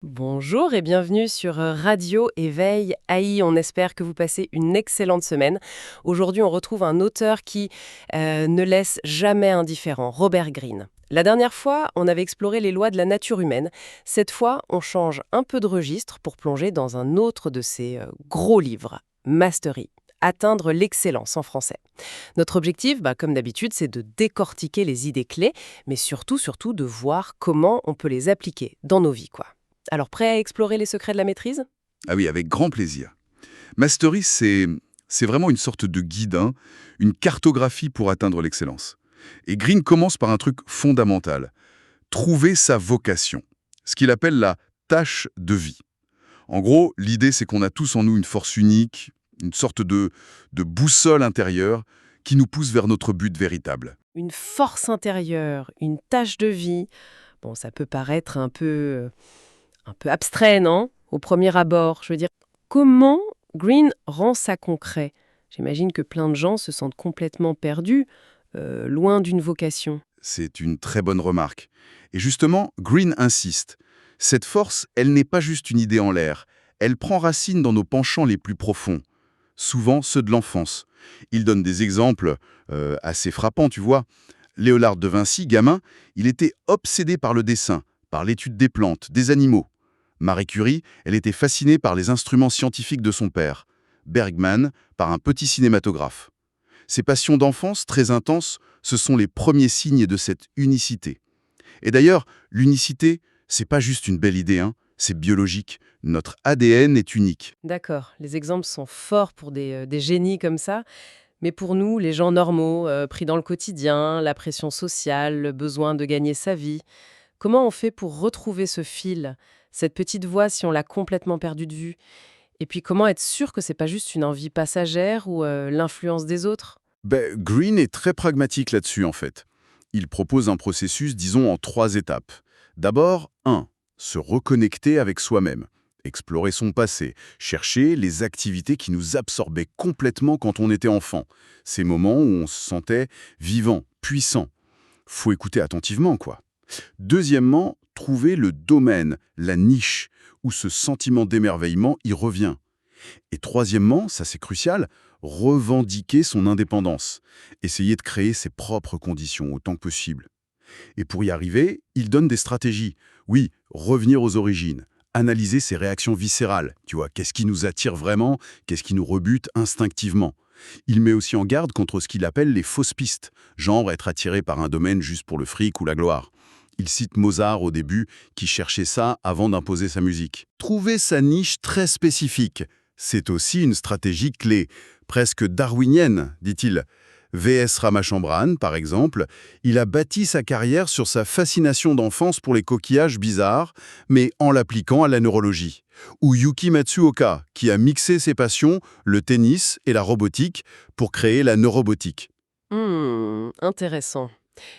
Bonjour et bienvenue sur Radio Éveil AI. On espère que vous passez une excellente semaine. Aujourd'hui, on retrouve un auteur qui ne laisse jamais indifférent, Robert Greene. La dernière fois, on avait exploré les lois de la nature humaine. Cette fois, on change un peu de registre pour plonger dans un autre de ses gros livres, Mastery. Atteindre l'excellence en français. Notre objectif, comme d'habitude, c'est de décortiquer les idées clés, mais surtout de voir comment on peut les appliquer dans nos vies, quoi. Alors, prêt à explorer les secrets de la maîtrise? Ah oui, avec grand plaisir. Mastery, c'est vraiment une sorte de guide, hein, une cartographie pour atteindre l'excellence. Et Green commence par un truc fondamental, trouver sa vocation, ce qu'il appelle la tâche de vie. En gros, l'idée c'est qu'on a tous en nous une force unique, une sorte de boussole intérieure qui nous pousse vers notre but véritable. Une force intérieure, une tâche de vie. Bon, ça peut paraître un peu abstrait, non? Au premier abord. Je veux dire, comment Green rend ça concret? J'imagine que plein de gens se sentent complètement perdus, loin d'une vocation. C'est une très bonne remarque. Et justement, Green insiste. Cette force, elle n'est pas juste une idée en l'air. Elle prend racine dans nos penchants les plus profonds, souvent ceux de l'enfance. Il donne des exemples assez frappants, tu vois. Léonard de Vinci, gamin, il était obsédé par le dessin, par l'étude des plantes, des animaux. Marie Curie, elle était fascinée par les instruments scientifiques de son père. Bergman, par un petit cinématographe. Ces passions d'enfance très intenses, ce sont les premiers signes de cette unicité. Et d'ailleurs, l'unicité, c'est pas juste une belle idée, hein, c'est biologique. Notre ADN est unique. D'accord, les exemples sont forts pour des génies comme ça, mais pour nous, les gens normaux, pris dans le quotidien, la pression sociale, le besoin de gagner sa vie, comment on fait pour retrouver ce fil, cette petite voix si on l'a complètement perdue de vue? Et puis comment être sûr que c'est pas juste une envie passagère ou l'influence des autres? Green est très pragmatique là-dessus en fait. Il propose un processus, disons, en 3 étapes. D'abord, 1. Se reconnecter avec soi-même. Explorer son passé, chercher les activités qui nous absorbaient complètement quand on était enfant. Ces moments où on se sentait vivant, puissant. Faut écouter attentivement, quoi. Deuxièmement, trouver le domaine, la niche, où ce sentiment d'émerveillement y revient. Et troisièmement, ça c'est crucial, revendiquer son indépendance. Essayer de créer ses propres conditions autant que possible. Et pour y arriver, il donne des stratégies. Oui, revenir aux origines, analyser ses réactions viscérales. Tu vois, qu'est-ce qui nous attire vraiment, qu'est-ce qui nous rebute instinctivement. Il met aussi en garde contre ce qu'il appelle les fausses pistes, genre être attiré par un domaine juste pour le fric ou la gloire. Il cite Mozart au début, qui cherchait ça avant d'imposer sa musique. Trouver sa niche très spécifique, c'est aussi une stratégie clé, presque darwinienne, dit-il. V.S. Ramachandran, par exemple, il a bâti sa carrière sur sa fascination d'enfance pour les coquillages bizarres, mais en l'appliquant à la neurologie. Ou Yuki Matsuoka, qui a mixé ses passions, le tennis et la robotique, pour créer la neurobotique. Intéressant.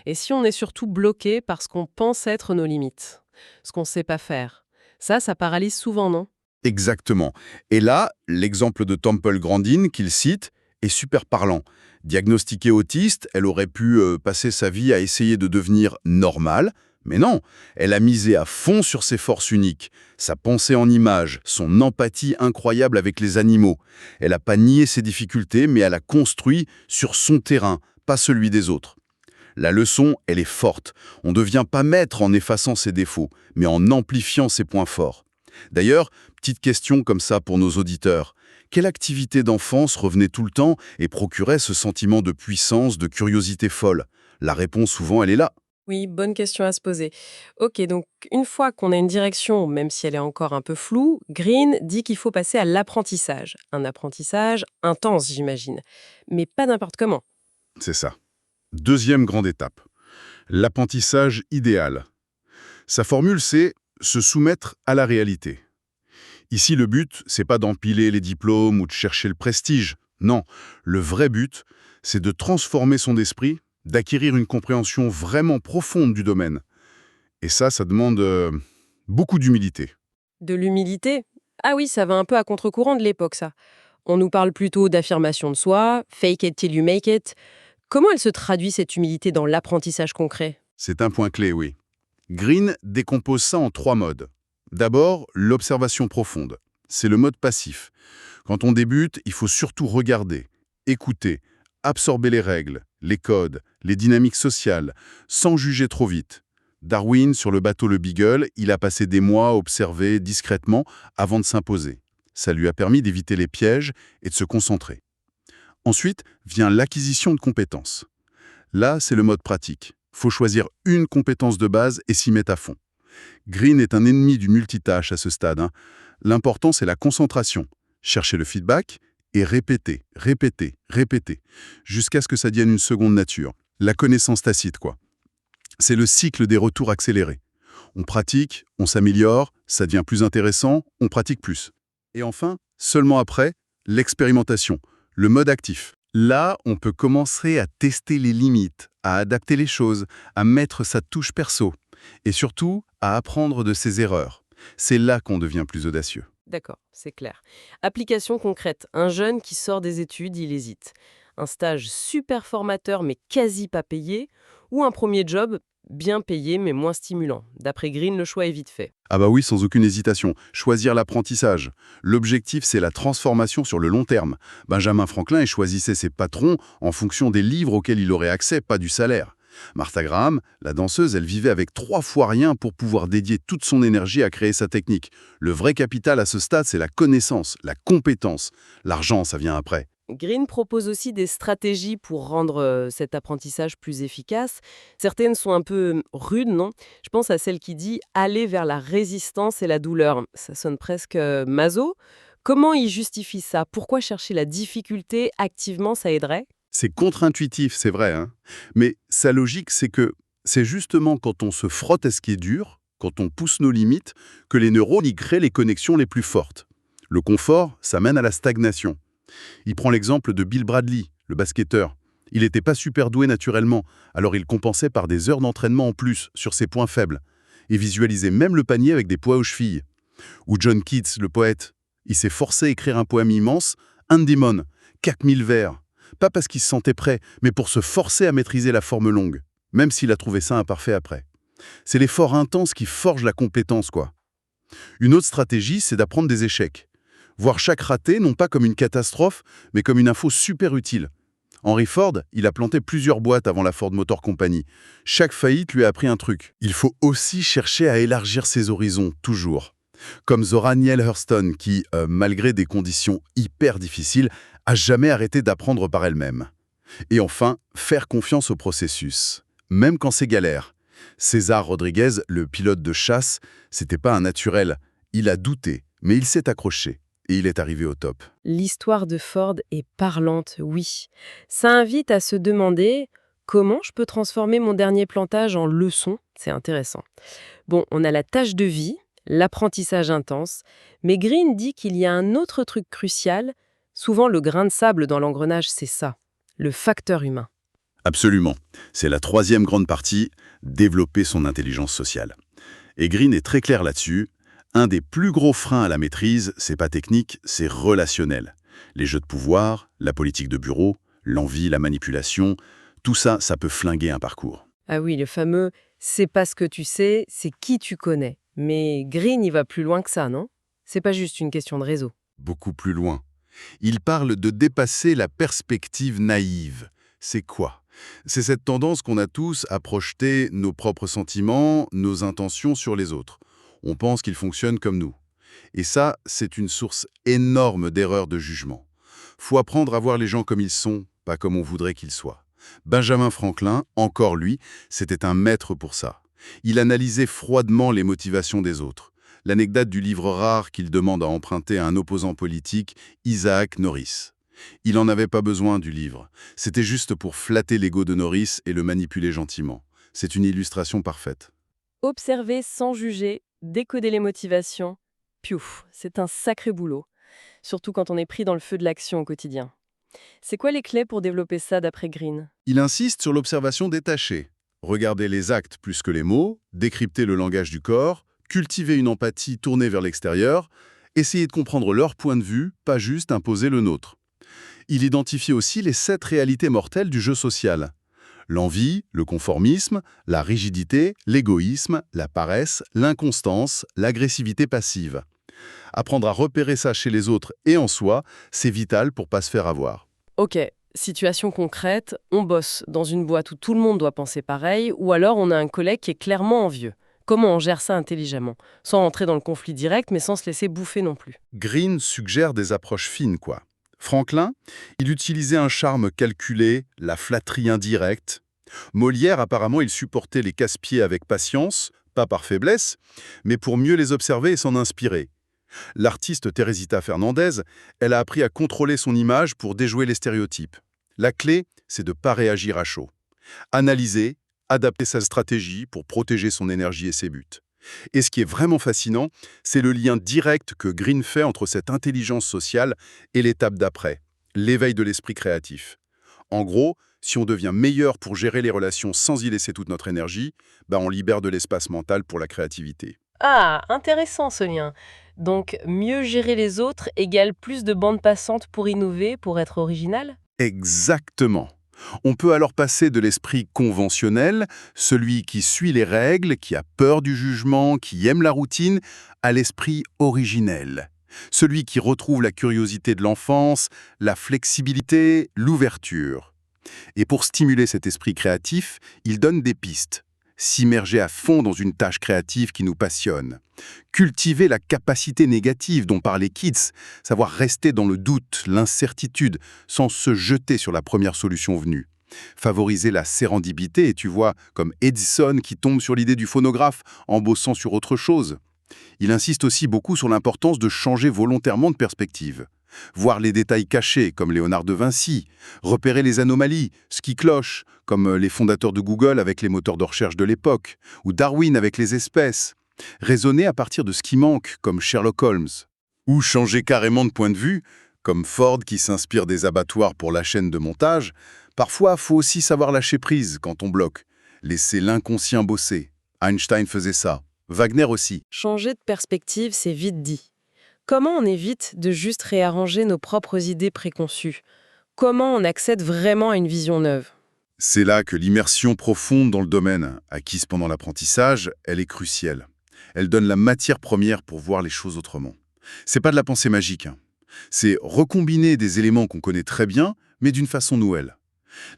Et si on est surtout bloqué parce qu'on pense être nos limites, ce qu'on ne sait pas faire, ça paralyse souvent, non? Exactement. Et là, l'exemple de Temple Grandin qu'il cite est super parlant. Diagnostiquée autiste, elle aurait pu passer sa vie à essayer de devenir normale, mais non, elle a misé à fond sur ses forces uniques, sa pensée en images, son empathie incroyable avec les animaux. Elle n'a pas nié ses difficultés, mais elle a construit sur son terrain, pas celui des autres. La leçon, elle est forte. On ne devient pas maître en effaçant ses défauts, mais en amplifiant ses points forts. D'ailleurs, petite question comme ça pour nos auditeurs. Quelle activité d'enfance revenait tout le temps et procurait ce sentiment de puissance, de curiosité folle? La réponse, souvent, elle est là. Oui, bonne question à se poser. Ok, donc une fois qu'on a une direction, même si elle est encore un peu floue, Green dit qu'il faut passer à l'apprentissage. Un apprentissage intense, j'imagine. Mais pas n'importe comment. C'est ça. Deuxième grande étape. L'apprentissage idéal. Sa formule, c'est se soumettre à la réalité. Ici, le but, c'est pas d'empiler les diplômes ou de chercher le prestige. Non, le vrai but, c'est de transformer son esprit, d'acquérir une compréhension vraiment profonde du domaine. Et ça demande beaucoup d'humilité. De l'humilité? Ah oui, ça va un peu à contre-courant de l'époque, ça. On nous parle plutôt d'affirmation de soi, fake it till you make it. Comment elle se traduit cette humilité dans l'apprentissage concret? C'est un point clé, oui. Green décompose ça en 3 modes. D'abord, l'observation profonde. C'est le mode passif. Quand on débute, il faut surtout regarder, écouter, absorber les règles, les codes, les dynamiques sociales, sans juger trop vite. Darwin, sur le bateau Le Beagle, il a passé des mois à observer discrètement avant de s'imposer. Ça lui a permis d'éviter les pièges et de se concentrer. Ensuite vient l'acquisition de compétences. Là, c'est le mode pratique. Faut choisir une compétence de base et s'y mettre à fond. Green est un ennemi du multitâche à ce stade. L'important, c'est la concentration. Chercher le feedback et répéter, répéter, répéter, jusqu'à ce que ça devienne une seconde nature. La connaissance tacite, quoi. C'est le cycle des retours accélérés. On pratique, on s'améliore, ça devient plus intéressant, on pratique plus. Et enfin, seulement après, l'expérimentation, le mode actif. Là, on peut commencer à tester les limites, à adapter les choses, à mettre sa touche perso, et surtout à apprendre de ses erreurs. C'est là qu'on devient plus audacieux. D'accord, c'est clair. Application concrète. Un jeune qui sort des études, il hésite. Un stage super formateur mais quasi pas payé, ou un premier job bien payé mais moins stimulant. D'après Green, le choix est vite fait. Ah bah oui, sans aucune hésitation. Choisir l'apprentissage. L'objectif, c'est la transformation sur le long terme. Benjamin Franklin choisissait ses patrons en fonction des livres auxquels il aurait accès, pas du salaire. Martha Graham, la danseuse, elle vivait avec 3 fois rien pour pouvoir dédier toute son énergie à créer sa technique. Le vrai capital à ce stade, c'est la connaissance, la compétence. L'argent, ça vient après. Green propose aussi des stratégies pour rendre cet apprentissage plus efficace. Certaines sont un peu rudes, non? Je pense à celle qui dit aller vers la résistance et la douleur. Ça sonne presque maso. Comment il justifie ça? Pourquoi chercher la difficulté activement, ça aiderait? C'est contre-intuitif, c'est vrai, hein. Mais sa logique, c'est que c'est justement quand on se frotte à ce qui est dur, quand on pousse nos limites, que les neurones y créent les connexions les plus fortes. Le confort, ça mène à la stagnation. Il prend l'exemple de Bill Bradley, le basketteur. Il n'était pas super doué naturellement, alors il compensait par des heures d'entraînement en plus sur ses points faibles, et visualisait même le panier avec des poids aux chevilles. Ou John Keats, le poète. Il s'est forcé à écrire un poème immense, Undémon, 4000 vers. Pas parce qu'il se sentait prêt, mais pour se forcer à maîtriser la forme longue, même s'il a trouvé ça imparfait après. C'est l'effort intense qui forge la compétence, quoi. Une autre stratégie, c'est d'apprendre des échecs. Voir chaque raté, non pas comme une catastrophe, mais comme une info super utile. Henry Ford, il a planté plusieurs boîtes avant la Ford Motor Company. Chaque faillite lui a appris un truc. Il faut aussi chercher à élargir ses horizons, toujours. Comme Zora Neale Hurston, qui, malgré des conditions hyper difficiles, a jamais arrêté d'apprendre par elle-même. Et enfin, faire confiance au processus, même quand c'est galère. César Rodriguez, le pilote de chasse, c'était pas un naturel. Il a douté, mais il s'est accroché. Et il est arrivé au top. L'histoire de Ford est parlante, oui. Ça invite à se demander comment je peux transformer mon dernier plantage en leçon. C'est intéressant. Bon, on a la tâche de vie, l'apprentissage intense, mais Green dit qu'il y a un autre truc crucial. Souvent, le grain de sable dans l'engrenage, c'est ça, le facteur humain. Absolument. C'est la troisième grande partie, développer son intelligence sociale. Et Green est très clair là-dessus. Un des plus gros freins à la maîtrise, c'est pas technique, c'est relationnel. Les jeux de pouvoir, la politique de bureau, l'envie, la manipulation, tout ça, ça peut flinguer un parcours. Ah oui, le fameux « c'est pas ce que tu sais, c'est qui tu connais ». Mais Green, il va plus loin que ça, non? C'est pas juste une question de réseau. Beaucoup plus loin. Il parle de dépasser la perspective naïve. C'est quoi? C'est cette tendance qu'on a tous à projeter nos propres sentiments, nos intentions sur les autres. On pense qu'ils fonctionnent comme nous. Et ça, c'est une source énorme d'erreurs de jugement. Faut apprendre à voir les gens comme ils sont, pas comme on voudrait qu'ils soient. Benjamin Franklin, encore lui, c'était un maître pour ça. Il analysait froidement les motivations des autres. L'anecdote du livre rare qu'il demande à emprunter à un opposant politique, Isaac Norris. Il n'en avait pas besoin du livre. C'était juste pour flatter l'ego de Norris et le manipuler gentiment. C'est une illustration parfaite. Observer sans juger, décoder les motivations, piouf, c'est un sacré boulot. Surtout quand on est pris dans le feu de l'action au quotidien. C'est quoi les clés pour développer ça d'après Green? Il insiste sur l'observation détachée. Regarder les actes plus que les mots, décrypter le langage du corps, cultiver une empathie tournée vers l'extérieur, essayer de comprendre leur point de vue, pas juste imposer le nôtre. Il identifie aussi les 7 réalités mortelles du jeu social. L'envie, le conformisme, la rigidité, l'égoïsme, la paresse, l'inconstance, l'agressivité passive. Apprendre à repérer ça chez les autres et en soi, c'est vital pour pas se faire avoir. Ok, situation concrète, on bosse dans une boîte où tout le monde doit penser pareil, ou alors on a un collègue qui est clairement envieux. Comment on gère ça intelligemment? Sans entrer dans le conflit direct, mais sans se laisser bouffer non plus. Green suggère des approches fines, quoi. Franklin, il utilisait un charme calculé, la flatterie indirecte. Molière, apparemment, il supportait les casse-pieds avec patience, pas par faiblesse, mais pour mieux les observer et s'en inspirer. L'artiste Teresita Fernandez, elle a appris à contrôler son image pour déjouer les stéréotypes. La clé, c'est de ne pas réagir à chaud. Analyser, adapter sa stratégie pour protéger son énergie et ses buts. Et ce qui est vraiment fascinant, c'est le lien direct que Green fait entre cette intelligence sociale et l'étape d'après, l'éveil de l'esprit créatif. En gros, si on devient meilleur pour gérer les relations sans y laisser toute notre énergie, on libère de l'espace mental pour la créativité. Ah, intéressant ce lien. Donc, mieux gérer les autres égale plus de bandes passantes pour innover, pour être original? Exactement. On peut alors passer de l'esprit conventionnel, celui qui suit les règles, qui a peur du jugement, qui aime la routine, à l'esprit originel. Celui qui retrouve la curiosité de l'enfance, la flexibilité, l'ouverture. Et pour stimuler cet esprit créatif, il donne des pistes. S'immerger à fond dans une tâche créative qui nous passionne. Cultiver la capacité négative dont parlait Keats, savoir rester dans le doute, l'incertitude, sans se jeter sur la première solution venue. Favoriser la sérendipité, et tu vois, comme Edison qui tombe sur l'idée du phonographe en bossant sur autre chose. Il insiste aussi beaucoup sur l'importance de changer volontairement de perspective. Voir les détails cachés, comme Léonard de Vinci, repérer les anomalies, ce qui cloche, comme les fondateurs de Google avec les moteurs de recherche de l'époque, ou Darwin avec les espèces, raisonner à partir de ce qui manque, comme Sherlock Holmes, ou changer carrément de point de vue, comme Ford qui s'inspire des abattoirs pour la chaîne de montage. Parfois, faut aussi savoir lâcher prise quand on bloque, laisser l'inconscient bosser. Einstein faisait ça, Wagner aussi. Changer de perspective, c'est vite dit. Comment on évite de juste réarranger nos propres idées préconçues? Comment on accède vraiment à une vision neuve? C'est là que l'immersion profonde dans le domaine, acquise pendant l'apprentissage, elle est cruciale. Elle donne la matière première pour voir les choses autrement. C'est pas de la pensée magique, hein. C'est recombiner des éléments qu'on connaît très bien, mais d'une façon nouvelle.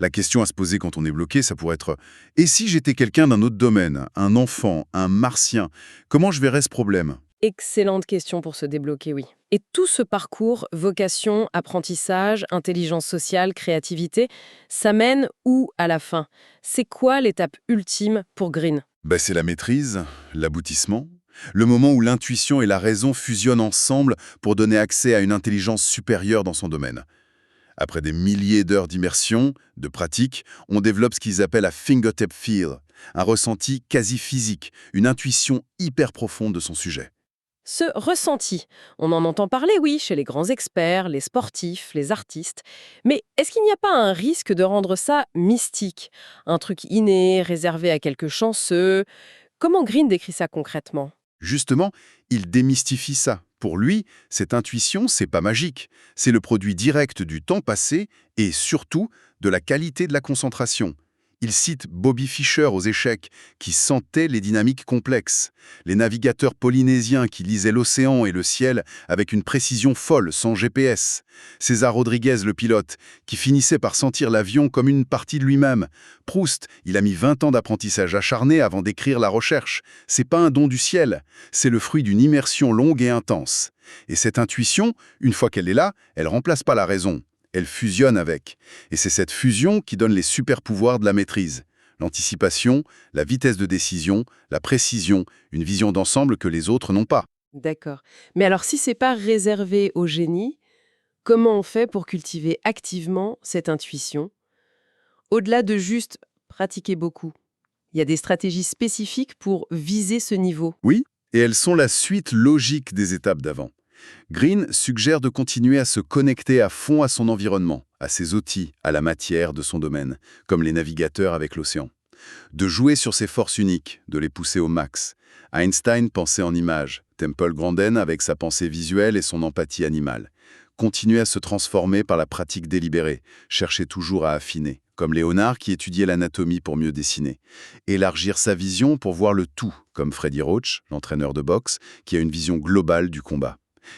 La question à se poser quand on est bloqué, ça pourrait être « Et si j'étais quelqu'un d'un autre domaine, un enfant, un martien, comment je verrais ce problème ?» Excellente question pour se débloquer, oui. Et tout ce parcours, vocation, apprentissage, intelligence sociale, créativité, ça mène où à la fin? C'est quoi l'étape ultime pour Green? C'est la maîtrise, l'aboutissement, le moment où l'intuition et la raison fusionnent ensemble pour donner accès à une intelligence supérieure dans son domaine. Après des milliers d'heures d'immersion, de pratique, on développe ce qu'ils appellent un fingertip feel, un ressenti quasi physique, une intuition hyper profonde de son sujet. Ce ressenti, on en entend parler, oui, chez les grands experts, les sportifs, les artistes. Mais est-ce qu'il n'y a pas un risque de rendre ça mystique? Un truc inné, réservé à quelques chanceux? Comment Green décrit ça concrètement? Justement, il démystifie ça. Pour lui, cette intuition, c'est pas magique. C'est le produit direct du temps passé et surtout de la qualité de la concentration. Il cite Bobby Fischer aux échecs, qui sentait les dynamiques complexes, les navigateurs polynésiens qui lisaient l'océan et le ciel avec une précision folle, sans GPS, César Rodriguez, le pilote, qui finissait par sentir l'avion comme une partie de lui-même. Proust, il a mis 20 ans d'apprentissage acharné avant d'écrire La Recherche. C'est pas un don du ciel, c'est le fruit d'une immersion longue et intense. Et cette intuition, une fois qu'elle est là, elle remplace pas la raison. Elle fusionne avec. Et c'est cette fusion qui donne les super-pouvoirs de la maîtrise. L'anticipation, la vitesse de décision, la précision, une vision d'ensemble que les autres n'ont pas. D'accord. Mais alors si c'est pas réservé au génie, comment on fait pour cultiver activement cette intuition? Au-delà de juste pratiquer beaucoup, il y a des stratégies spécifiques pour viser ce niveau. Oui, et elles sont la suite logique des étapes d'avant. Green suggère de continuer à se connecter à fond à son environnement, à ses outils, à la matière de son domaine, comme les navigateurs avec l'océan. De jouer sur ses forces uniques, de les pousser au max. Einstein pensait en images, Temple Grandin avec sa pensée visuelle et son empathie animale. Continuer à se transformer par la pratique délibérée, chercher toujours à affiner, comme Léonard qui étudiait l'anatomie pour mieux dessiner. Élargir sa vision pour voir le tout, comme Freddy Roach, l'entraîneur de boxe, qui a une vision globale du combat.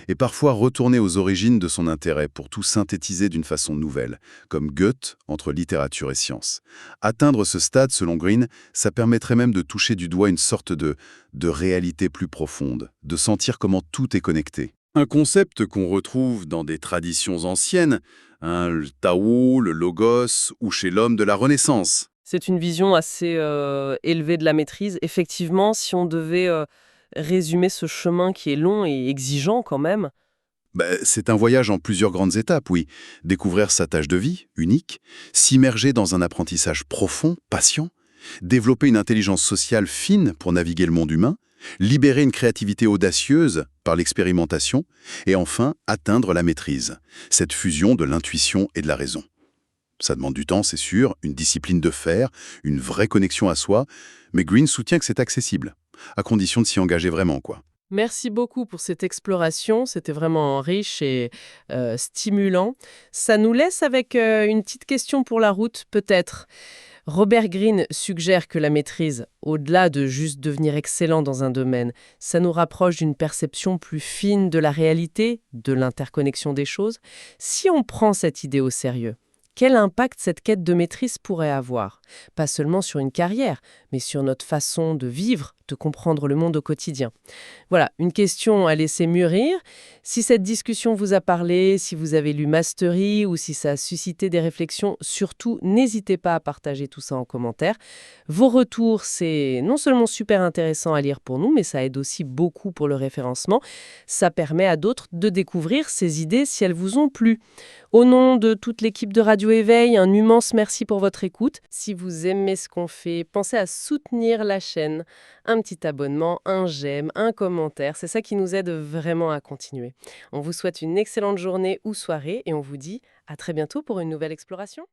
Et parfois retourner aux origines de son intérêt pour tout synthétiser d'une façon nouvelle, comme Goethe entre littérature et science. Atteindre ce stade, selon Green, ça permettrait même de toucher du doigt une sorte de réalité plus profonde, de sentir comment tout est connecté. Un concept qu'on retrouve dans des traditions anciennes, le Tao, le Logos ou chez l'homme de la Renaissance. C'est une vision assez élevée de la maîtrise. Effectivement, si on devait résumer ce chemin qui est long et exigeant quand même. C'est un voyage en plusieurs grandes étapes, oui. Découvrir sa tâche de vie, unique, s'immerger dans un apprentissage profond, patient, développer une intelligence sociale fine pour naviguer le monde humain, libérer une créativité audacieuse par l'expérimentation, et enfin atteindre la maîtrise, cette fusion de l'intuition et de la raison. Ça demande du temps, c'est sûr, une discipline de fer, une vraie connexion à soi, mais Green soutient que c'est accessible, à condition de s'y engager vraiment, quoi. Merci beaucoup pour cette exploration, c'était vraiment riche et stimulant. Ça nous laisse avec une petite question pour la route, peut-être. Robert Greene suggère que la maîtrise, au-delà de juste devenir excellent dans un domaine, ça nous rapproche d'une perception plus fine de la réalité, de l'interconnexion des choses. Si on prend cette idée au sérieux, quel impact cette quête de maîtrise pourrait avoir? Pas seulement sur une carrière, mais sur notre façon de vivre, de comprendre le monde au quotidien. Voilà, une question à laisser mûrir. Si cette discussion vous a parlé, si vous avez lu Mastery ou si ça a suscité des réflexions, surtout n'hésitez pas à partager tout ça en commentaire. Vos retours, c'est non seulement super intéressant à lire pour nous, mais ça aide aussi beaucoup pour le référencement. Ça permet à d'autres de découvrir ces idées si elles vous ont plu. Au nom de toute l'équipe de Radio Éveil, un immense merci pour votre écoute. Si vous aimez ce qu'on fait, pensez à soutenir la chaîne. Un petit abonnement, un j'aime, un commentaire, c'est ça qui nous aide vraiment à continuer. On vous souhaite une excellente journée ou soirée et on vous dit à très bientôt pour une nouvelle exploration.